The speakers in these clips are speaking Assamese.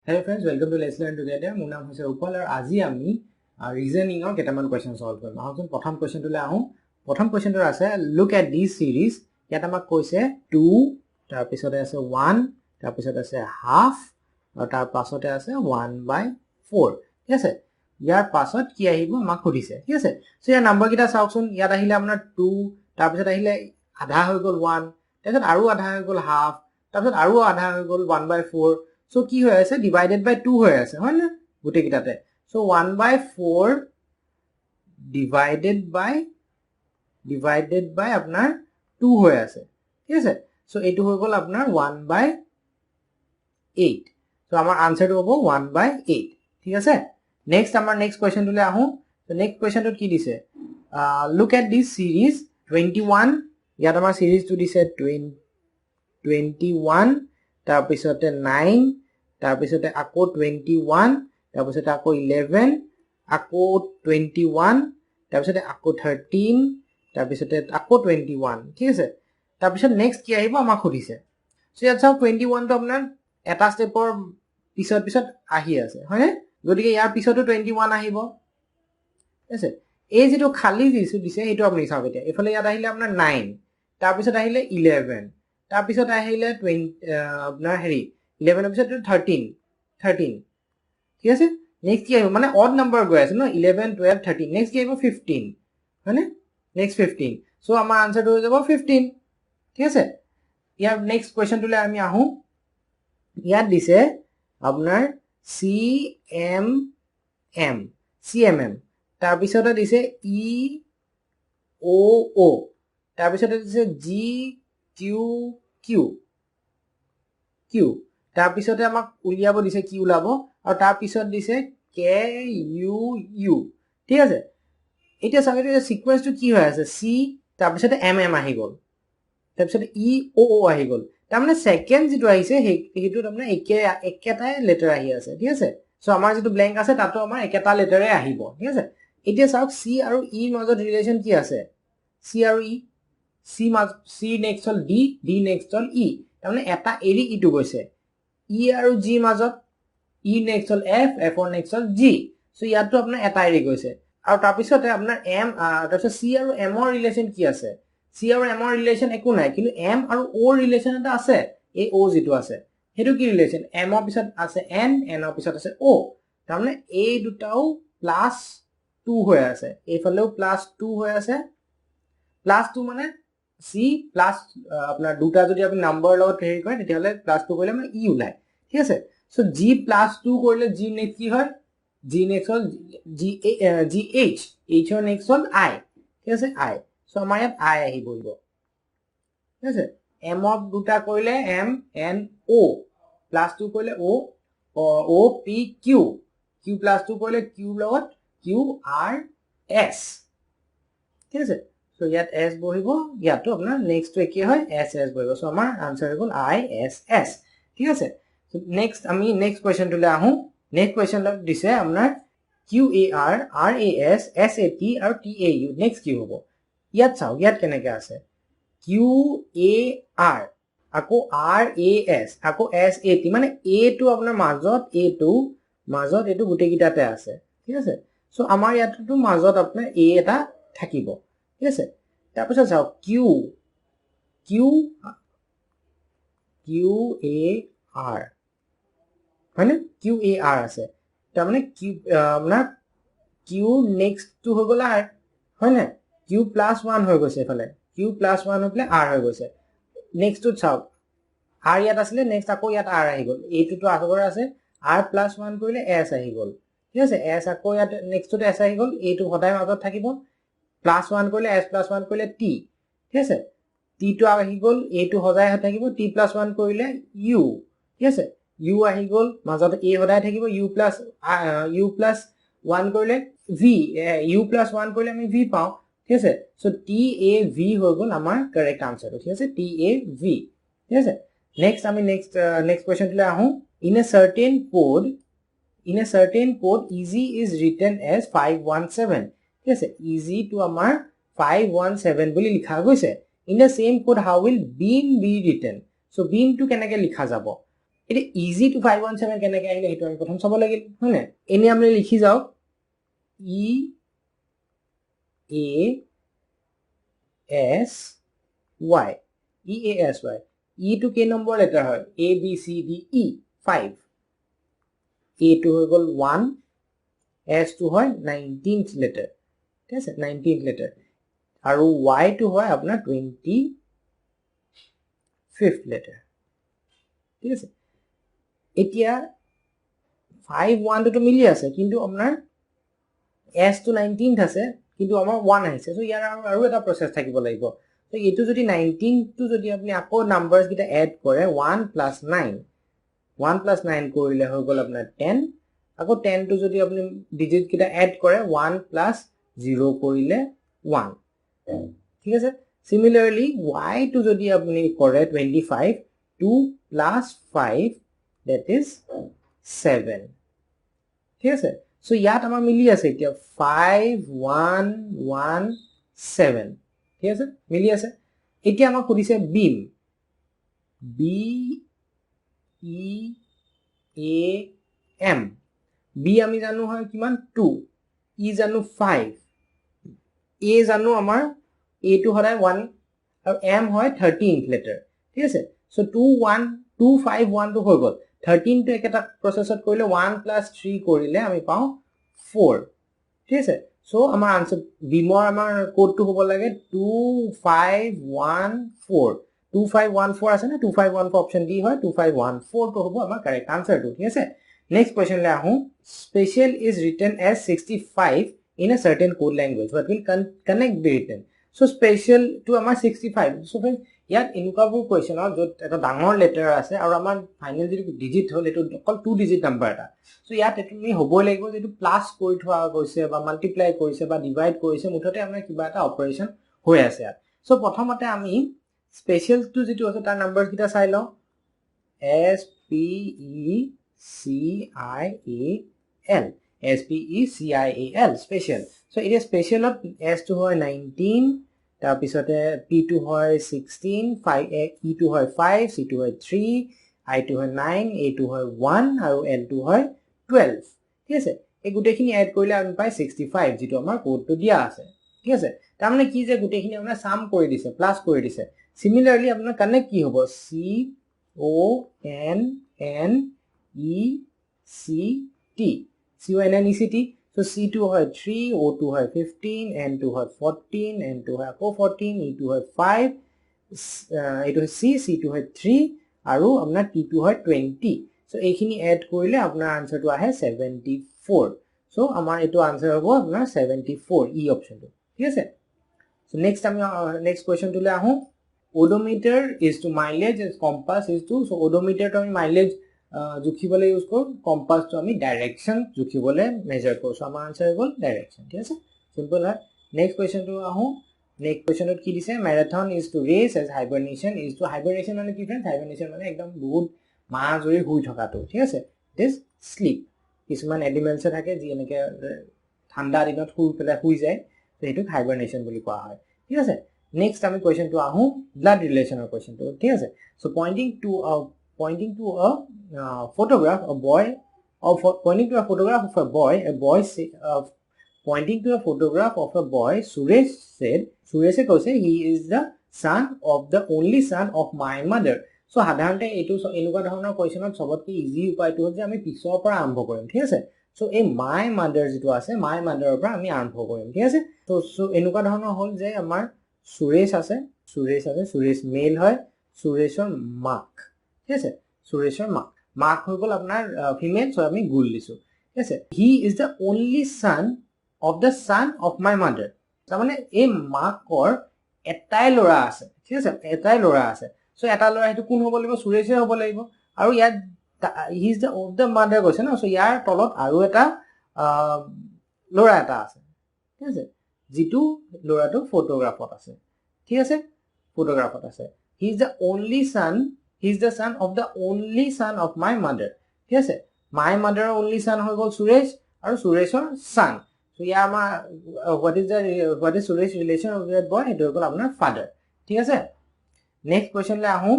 Hello friends, welcome to Let's Learn Together. মোৰ নাম হৈছে উপল আৰু আজি আমি ৰিজনিংৰ কেইটামান কোৱেশ্চন সলভ কৰিম। আহকচোন প্ৰথম কোৱেশ্চনটোলৈ আহোঁ। প্ৰথম কোৱেশ্চনটো আছে লুক এট দিছ সিৰিজ। ইয়াত আমাক কৈছে 2, তাৰ পিছতে আছে 1, তাৰ পিছতে আছে হাফ আৰু তাৰ পাছতে আছে 1/4। ঠিক আছে, ইয়াৰ পাছত কি আহিব আমাক সুধিছে। ঠিক আছে, সো ইয়াৰ নম্বৰকেইটা চাওকচোন। ইয়াত আহিলে আপোনাৰ 2, তাৰ পিছত আহিলে আধা হৈ গ'ল 1, তাৰপিছত আৰু আধা হৈ গ'ল হাফ, তাৰপিছত আৰু আধা হৈ গ'ল 1/4। So কি হৈ আছে divided by 2 হৈ আছে হয় না গুটে কিটাতে। So 1/4 divided by আপনার 2 হৈ আছে। ঠিক আছে, so এইটো হৈ গ'ল আপনার 1/8। so আমাৰ আনসাৰটো হ'ব 1/8। ঠিক আছে, নেক্সট আমাৰ নেক্সট কোৱেশ্চনটোলৈ আহোঁ। so নেক্সট কোৱেশ্চনটোত কি দিছে, look at this series 21। ইয়াত আমাৰ সিৰিজটো দিছে 21, তাৰ পিছতে 9, তাৰ পিছতে আকৌ 21, তাৰ পিছতে আকৌ 11, আকৌ 21, তাৰ পিছতে আকৌ 13, তাৰ পিছতে আকৌ 21। ঠিক আছে, তাৰ পিছত নেক্সট কি আহিব আমাক সুধিছে। সো ইয়াত চাওক 21 টো আপোনাৰ এটা ষ্টেপৰ পিছত আহি আছে হয়নে, গতিকে ইয়াৰ পিছতো 21 আহিব। ঠিক আছে, এই যেটো খালি দিছে সেইটো আপুনি চাওক। এতিয়া এফালে ইয়াত আহিলে আপোনাৰ 9, তাৰ পিছত আহিলে 11, তাৰ পিছত আহিলে 20 আপোনাৰ হেৰি 11 এর পিছত 13। ঠিক আছে, নেক্সট কি আহিব মানে অড নাম্বার গৈ আছে ন, 11 12 13। নেক্সট কি আহিব 15 হয়নে, নেক্সট 15। সো আমাৰ আনসাৰটো হৈ যাব 15। ঠিক আছে, ইয়াৰ নেক্সট কোৱেশ্চনটোলৈ আমি আহোঁ। ইয়াত দিছে আপোনাৰ CMM, তাৰ পিছতে দিছে EOO, তাৰ পিছতে দিছে GQQ, তাৰ পিছতে আমাক উলিয়াব দিছে কি ওলাব, আৰু তাৰ পিছত দিছে KUU। ঠিক আছে, এতিয়া চাওক এতিয়া সিকোয়েন্সটো কি হৈ আছে, C তাৰ পিছতে MM আহি গ'ল, তাৰ পিছতে EOO আহি গ'ল। তাৰ মানে সেকেন্ড যেটো আহিছে সেইটো তাৰমানে একেটাই লেটাৰ আহি আছে। ঠিক আছে, সো আমাৰ যেটো ব্ল্যাঙ্ক আছে তাতো আমাৰ একেটা লেটাৰে আহিব। ঠিক আছে, এতিয়া চাওক C আৰু E মাজত ৰিলেশন কি আছে, C আৰু E, C নেক্সট হল D নেক্সট হল E, তাৰমানে এটা এৰি ইটো গৈছে। E আৰু G মাজত E নেক্সট হল F ৰ নেক্সট হল G, সো ইয়াতো আপোনাৰ এটা এৰি গৈছে। আৰু তাৰ পিছতে আপোনাৰ M, তাৰপিছত C আৰু M ৰ ৰিলেশন কি আছে, C আৰু M ৰ ৰিলেশন একো নাই, কিন্তু M আৰু O ৰ ৰিলেশন এটা আছে। এই O যেটো আছে হেতু কি ৰিলেশন, M ৰ পিছত আছে N ৰ পিছত আছে O, তাৰমানে এই দুটাও +2 হৈ আছে, এইফালেও +2 হৈ আছে। +2 মানে C প্লাস আপনার দুটা যদি আপনি নাম্বার লগত হেৰি কৰে তেতিয়াহলে +2 কৰিলে মানে E ওলায়। ঠিক আছে, সো G +2 কৰিলে G নেক্সট কি হয়, G নেক্সট হল GH, H ৰ নেক্সট হল I। ঠিক আছে, I, সো আমাৰ ইয়াত I আহি বহিব। ঠিক আছে, M ক দুটা কৰিলে M N O, +2 কৰিলে O P Q, Q +2 কৰিলে Q লগত Q R S। ঠিক আছে, সো ইয়াত S বহিব, ইয়াতো আপোনাৰ নেক্সট একে হয় S বহিব। সো আমাৰ আনসাৰ হ'ল ISS। ঠিক আছে, নেক্সট আমি নেক্সট কোৱেশ্চনটোলৈ আহোঁ। নেক্সট কোৱেশ্চনটো দিছে আপোনাৰ QAR RAS SAT আৰু TAU। নেক্সট কি হ'ব, ইয়াত চাওক ইয়াত কেনেকৈ আছে, QAR আকৌ RAS আকৌ SAT, মানে A টো আপোনাৰ মাজত, এইটো গুটেকিটাতে আছে। ঠিক আছে, সো আমাৰ ইয়াতটো মাজত আপোনাৰ A এটা থাকিব। ঠিক আছে, তাৰ পিছত চাওক QAR হয়নে, QAR আছে, তাৰমানে আপোনাৰ Q নেক্সট টো হৈ গ'ল R হয়নে, Q +1 হৈ গৈছে, এফালে Q +1 হৈ পেলাই R হৈ গৈছে। নেক্সট টো চাওক R ইয়াত আছিলে, নেক্সট আকৌ ইয়াত R আহি গ'ল, এইটোতো আগৰ আছে, R +1 কৰিলে S আহি গ'ল। ঠিক আছে, S আকৌ ইয়াত নেক্সটটো S আহি গ'ল, এইটো সদায় মাজত থাকিব। +1 কৰিলে S +1 কৰিলে T। ঠিক আছে, T টো আহি গ'ল, এইটো সদায় থাকিব, T +1 কৰিলে U। ঠিক আছে, U আহি গ'ল, মাজত A সদায় থাকিব, U +1 কৰিলে V, U +1 কৰিলে আমি V পাওঁ। ঠিক আছে, সো TAV হৈ গ'ল আমাৰ কাৰেক্ট আনসাৰটো। ঠিক আছে, TAV। ঠিক আছে, নেক্সট আমি নেক্সট কোৱেশ্চনটোলৈ আহোঁ। In a certain code easy is written as 517। ঠিক আছে, easy টো আমাৰ 517 বুলি লিখা গৈছে। In the same code how will beam be written, so beam টো কেনেকৈ লিখা যাব, এটা ইজি টু 517 কেনেকৈ আহিলে সেইটো আমি প্ৰথম চাব লাগিল হয় না এনে আমি লিখি যাও ই এ S y e a s y e to k number letter হয় a b c d e 5 a to হৈ গল 1 s to হয় 19th letter ঠিক আছে 19th letter আৰু y to হয় আপোনাৰ 25th letter ঠিক আছে এতিয়া 5 1 to মিলি আছে কিন্তু আপোনাৰ s to 19th আছে কিন্তু আমাৰ 1 আহিছে সো ইয়াৰ আৰু এটা প্ৰসেস থাকিব লাগিব তো এটো যদি 19 to যদি আপুনি আকৌ নাম্বাৰস গিটা এড কৰে 1 plus 9 1 plus 9 কৰিলে হৈ গল আপোনাৰ 10 আকৌ 10 to যদি আপুনি ডিজিট গিটা এড কৰে 1 plus 0 কৰিলে 1 ঠিক আছে সিমিলাৰলি y to যদি আপুনি কৰে 25 2 plus 5 that is 7 ঠিক আছে সো ইয়াত আমাৰ মিলি আছে এতিয়া 5 1 1 7 ঠিক আছে মিলি আছে এতিয়া আমাক কৈছে beam b e a m b আমি জানো হয় কিমান 2 e জানো 5 a জানো আমাৰ a to হৰাই 1 আৰু m হয় 13th letter ঠিক আছে সো 2 1 2 5 1 to হৈ গল 13 to একটা প্রসেসত কৰিলে 1 plus 3 কৰিলে আমি পাও 4 ঠিক আছে সো আমাৰ আনসাৰ বিমৰ আমাৰ কোড to হ'ব লাগে 2514 2514 আছে না 2514 অপশন ডি হয় 2514 to হ'ব আমাৰ কারেক্ট আনসার to ঠিক আছে নেক্সট কোয়েশ্চন লে আহো special is written as 65 in a certain code language what will connect be written so special to আমাৰ 65 so friends ইয়াত ইনকাবোৰ কোয়েশ্চন আৰু যত এটা ডাঙৰ লেটাৰ আছে আৰু আমাৰ ফাইনাল যদি ডিজিট হল এটো অকল 2 ডিজিট নাম্বাৰ এটা সো ইয়াত তুমি হ'বই লাগিব যেটো প্লাস কৰি থোৱা গৈছে বা মাল্টিপ্লাই কৰিছে বা ডিভাইড কৰিছে মুঠতে আমাৰ কিবা এটা অপাৰেশন হৈ আছে সো প্ৰথমতে আমি স্পেশাল টু যেটো আছে তাৰ নাম্বাৰস কিটা চাই লও s p e c i a l s p e c i a l special so it is special of s to হয় 19 তাৰ পিছতে p2 হয় 16 5 e2 হয় 5 c2 হয় 3 i2 হয় 9 a2 হয় 1 আৰু l2 হয় 12 ঠিক আছে এই গুটেখিনি এড কৰিলে আমি পাই 65 যেটো আমাৰ কোডটো দিয়া আছে ঠিক আছে তাৰ মানে কি যে গুটেখিনি আপোনাৰ সাম কৰি দিছে প্লাস কৰি দিছে সিমিলাৰলি আপোনাৰ কানেক্ট কি হ'ব c o n n e c t c o n n e c t so c2 হয় 3 o2 হয় 15 n2 হয় 14 n2 হয় আকৌ 14 e2 হয় 5 এটো হয় c c2 হয় 3 আৰু আপোনাৰ t2 হয় 20 so এইখিনি এড কৰিলে আপোনাৰ আনসাৰটো আহে 74 so আমাৰ এটো আনসাৰ হ'ব আপোনাৰ 74 ই অপশনটো ঠিক আছে so next আমি next question to লে আহো odometer is to mileage as compass is to so odometer to আমি mileage জুখিবলে ইউজ কৰো কম্পাস তো আমি ডাইৰেকশন জুখিবলে মেজাৰ কৰো সো আমাৰ আনসার হ'ল ডাইরেকশন ঠিক আছে সিম্পল হয় নেক্সট কোয়েশ্চন টু আহো নেক্সট কোয়েশ্চনত কি দিছে marathon is to race as hibernation is to hibernation মানে কি ফ্রেন্ড হাইবারনেশন মানে একদম বহুত মাহ জৰি হুই থকাটো ঠিক আছে দিস স্লিপ কিছুমান এনিমেলস থাকে যি এনেকে ঠান্ডা দিনত হুই পেলাই হুই যায় তো এটো হাইবারনেশন বুলি কোৱা হয় ঠিক আছে নেক্সট আমি কোয়েশ্চন টু আহো ব্লাড ৰিলেশনৰ কোয়েশ্চন টু ঠিক আছে so pointing to a photograph a boy or pointing to a photograph of a boy pointing to a photograph of a boy Suresh said he is the son of the only son of my mother so সাধাৰণতে এটো এনেকুৱা ধৰণৰ কোৱেশ্চনত সবতকৈ ইজি উপায়টো হ'ল যে আমি পিছৰ পৰা আৰম্ভ কৰিম ঠিক আছে সো এই my mother যেটো আছে my mother পৰা আমি আৰম্ভ কৰিম ঠিক আছে সো এনেকুৱা ধৰণৰ হ'ল যে আমাৰ সুৰেশ আছে সুৰেশ মেল হয় সুৰেশৰ মাক ঠিক আছে সুৰেশৰ মাক হৈ গল আপোনাৰ ফিমেল সো আমি গুল দিছো ঠিক আছে he is the only son of the son of my mother তাৰ মানে এই মাকৰ এটাই লৰা আছে ঠিক আছে এটাই লৰা আছে সো এটা লৰা হেতু কোন হ'ব লাগিব সুৰেশে হ'ব লাগিব আৰু ইয়াত he is the of the mother কৈছে না সো ইয়াৰ তলত আৰু এটা লৰা এটা আছে ঠিক আছে যেটো লৰাটো ফটোগ্ৰাফত আছে ঠিক আছে ফটোগ্ৰাফত আছে he is the only Son he is the son of the only son of my mother ঠিক আছে my mother only son হৈ গল সুৰেশ আৰু সুৰেশৰ son so ইয়া আমাৰ what is Suresh relation of that boy এটো হৈ গল আপোনাৰ father ঠিক আছে নেক্সট কোৱেশ্চন লে আহো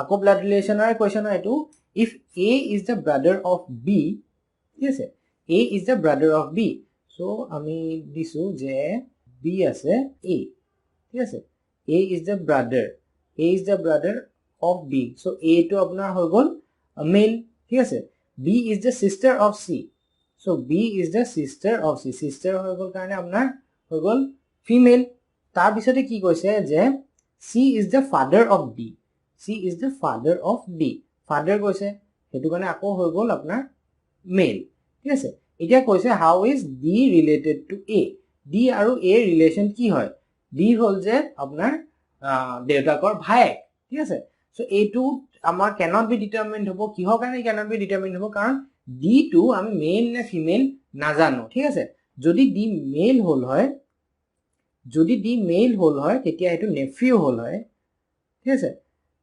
আকৌ ব্লাড ৰিলেশ্যনৰ কোৱেশ্চন এইটো if A is the brother of B ঠিক আছে A is the brother of B so আমি দিছো যে B আছে A ঠিক আছে A is the brother of B so A to আপোনাৰ হৈ গল মেল ঠিক আছে B is the sister of C so B is the sister of C sister হৈ গল কাৰণে আপোনাৰ হৈ গল ফিমেল তাৰ পিছতে কি কৈছে যে C is the father of D C is the father of D father কৈছে হেতু কাৰণে আকৌ হৈ গল আপোনাৰ মেল ঠিক আছে এতিয়া কৈছে how is D related to A D আৰু A ৰিলেচন কি হয় D হল যে আপোনাৰ দেউতাকৰ ভাইক ঠিক আছে সো এটো আমাৰ cannot be determined হ'ব কিহৰ কাৰণে cannot be determined হ'ব কাৰণ D টো আমি মেল নে ফিমেল নাজানো ঠিক আছে যদি D মেল হল হয় তেতিয়া এটো নেফিউ হল হয় ঠিক আছে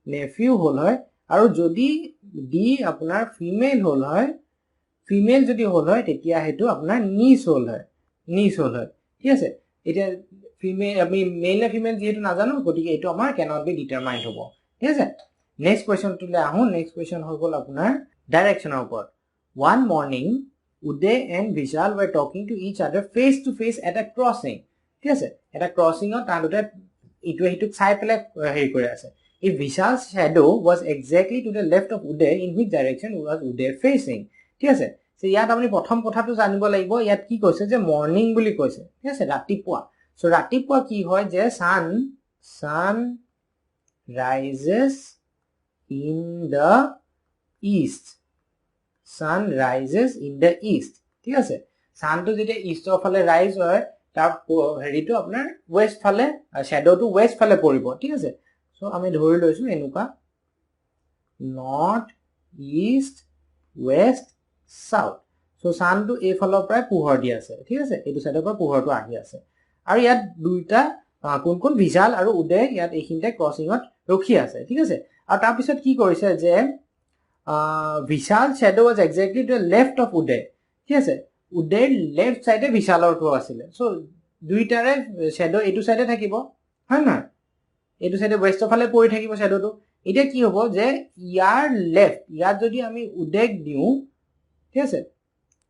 নেফিউ হল হয় আৰু যদি D আপোনাৰ ফিমেল হল হয় ফিমেল যদি হল হয় তেতিয়া হেতু আপোনাৰ নিস হল হয় ঠিক আছে এটা ফিমেল আমি মেল নে ফিমেল যেহেতু নাজানো গতিকে এটো আমাৰ cannot be determined হ'ব ঠিক আছে নেক্সট কোৱেশ্চন টুলে আহো নেক্সট কোৱেশ্চন হৈ গল আপোনাৰ ডাইৰেকচনৰ ওপৰত one morning Uday and Vishal were talking to each other face to face at a crossing ঠিক আছে এটা ক্ৰসিংত তাহাঁতে ইটো হিটুক চাই পেলে হেৰি কৰি আছে if Vishal's shadow was exactly to the left of Uday in which direction was Uday facing ঠিক আছে সো ইয়াত আপুনি প্ৰথম কথাটো জানিব লাগিব ইয়াত কি কৈছে যে মৰ্নিং বুলি কৈছে ঠিক আছে ৰাতিপুৱা সো ৰাতিপুৱা কি হয় যে sun rises in the east ঠিক আছে সানটো যেতিয়া ইষ্টৰ ফালে ৰাইজ হয় তাৰ হেৰিটো আপোনাৰ ওয়েস্ট ফালে শ্যাডোটো ওয়েস্ট ফালে পৰিব ঠিক আছে সো আমি ধৰি লৈছো এনেকুৱা north east west south so সানটো এই ফালৰ পৰা পোহৰ দি আছে ঠিক আছে এইটো সাইডৰ পৰা পোহৰটো আহি আছে আৰু ইয়াত দুইটা কোন ভিশাল আৰু উদয় ইয়াত এইখিনতে ক্ৰসিংত ৰখি আছে ঠিক আছে আৰু তাৰ পিছত কি কৰিছে যে Vishal's shadow was exactly to the left of Uday ঠিক আছে Uday left side Vishalor to আছিলে সো দুইটাৰে শ্যাডো এটো সাইডে থাকিব হয় না এটো সাইডে ওয়েস্ট ফালে পৰি থাকিব শ্যাডোটো এটা কি হ'ব যে ইয়াৰ লেফট ইয়াত যদি আমি উদেক দিও ঠিক আছে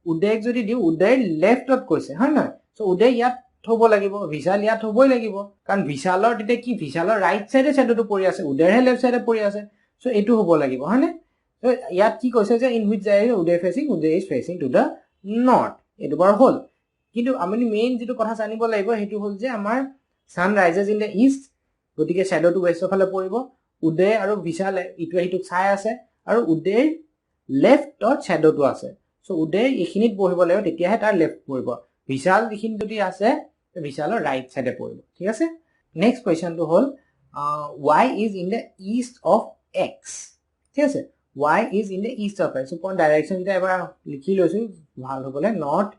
উদেক যদি দিও উদয় লেফটত কৈছে হয় না সো উদয় ইয়াত থব লাগিব ভিশাল ইয়াত থবই লাগিব কাৰণ ভিশালৰ দিতে কি ভিশালৰ ৰাইট সাইডে শ্যাডোটো পৰি আছে উদয়ৰ লেফট সাইডে পৰি আছে সো এটো হ'ব লাগিব হয় না ইয়াত কি কৈছে যে ইন হুইচ ডাইৰেকশন উদয় is facing to the north এটো বৰ হল কিন্তু আমি মেইন যেটো কথা জানিব লাগিব হেতু হল যে আমাৰ সান ৰাইজেস ইন দা ইষ্ট গতিকে শ্যাডোটো ওয়েস্টৰ ফালে পৰিব উদয় আৰু ভিশাল ইটো হিটুক চাই আছে আৰু উদয়ৰ লেফটত শ্যাডোটো আছে সো উদয় এখিনিত বহিব লাগিব তেতিয়াহে তাৰ লেফট পৰিব ভিশাল এখিন যদি আছে ভিশালৰ ৰাইট সাইডে পৰিব ঠিক আছে নেক্সট কোৱেশ্চনটো হল y is in the east of x ঠিক আছে y is in the east of x so কোন ডাইৰেকশন এটা এবাৰ লিখি লৈছো ভাল হ'বলে নৰ্থ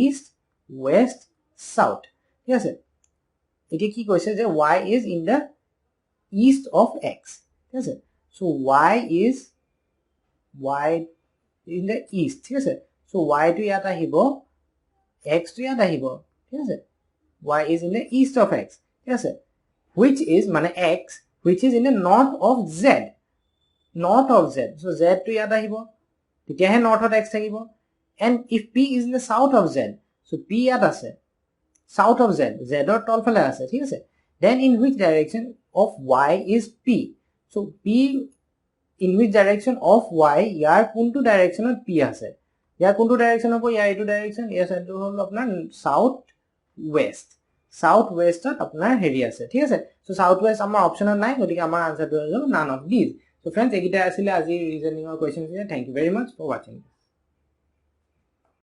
ইষ্ট ওয়েস্ট সাউথ ঠিক আছে এটা কি কৈছে যে y is in the east of x ঠিক আছে so y in the east ঠিক আছে so y to ইয়াত আহিব x to ইয়াত আহিব ঠিক আছে y is in the east of x ঠিক আছে which is মানে x which is in the north of z so z to ইয়াত আহিব তেতিয়াহে north of x থাকিব and if p is in the south of z so p ইয়াত আছে south of z z ৰ তল ফালে আছে ঠিক আছে then in which direction of y is p so p in which direction of y ইয়াৰ কোনটো ডাইৰেকশনত p আছে ইয়াৰ কোনটো ডাইৰেকশন হ'ব ইয়াৰ এইটো ডাইৰেকশন ইয়াৰ সাইডটো হ'ল আপোনাৰ সাউথ ওয়েষ্টত আপোনাৰ হেৰি আছে ঠিক আছে সো সাউথ ওয়েষ্ট আমাৰ অপচনত নাই গতিকে আমাৰ আনসাৰটো হ'ল none of these so friends এগিটা আছিল আজি ৰিজনিংৰ question thank you very much for watching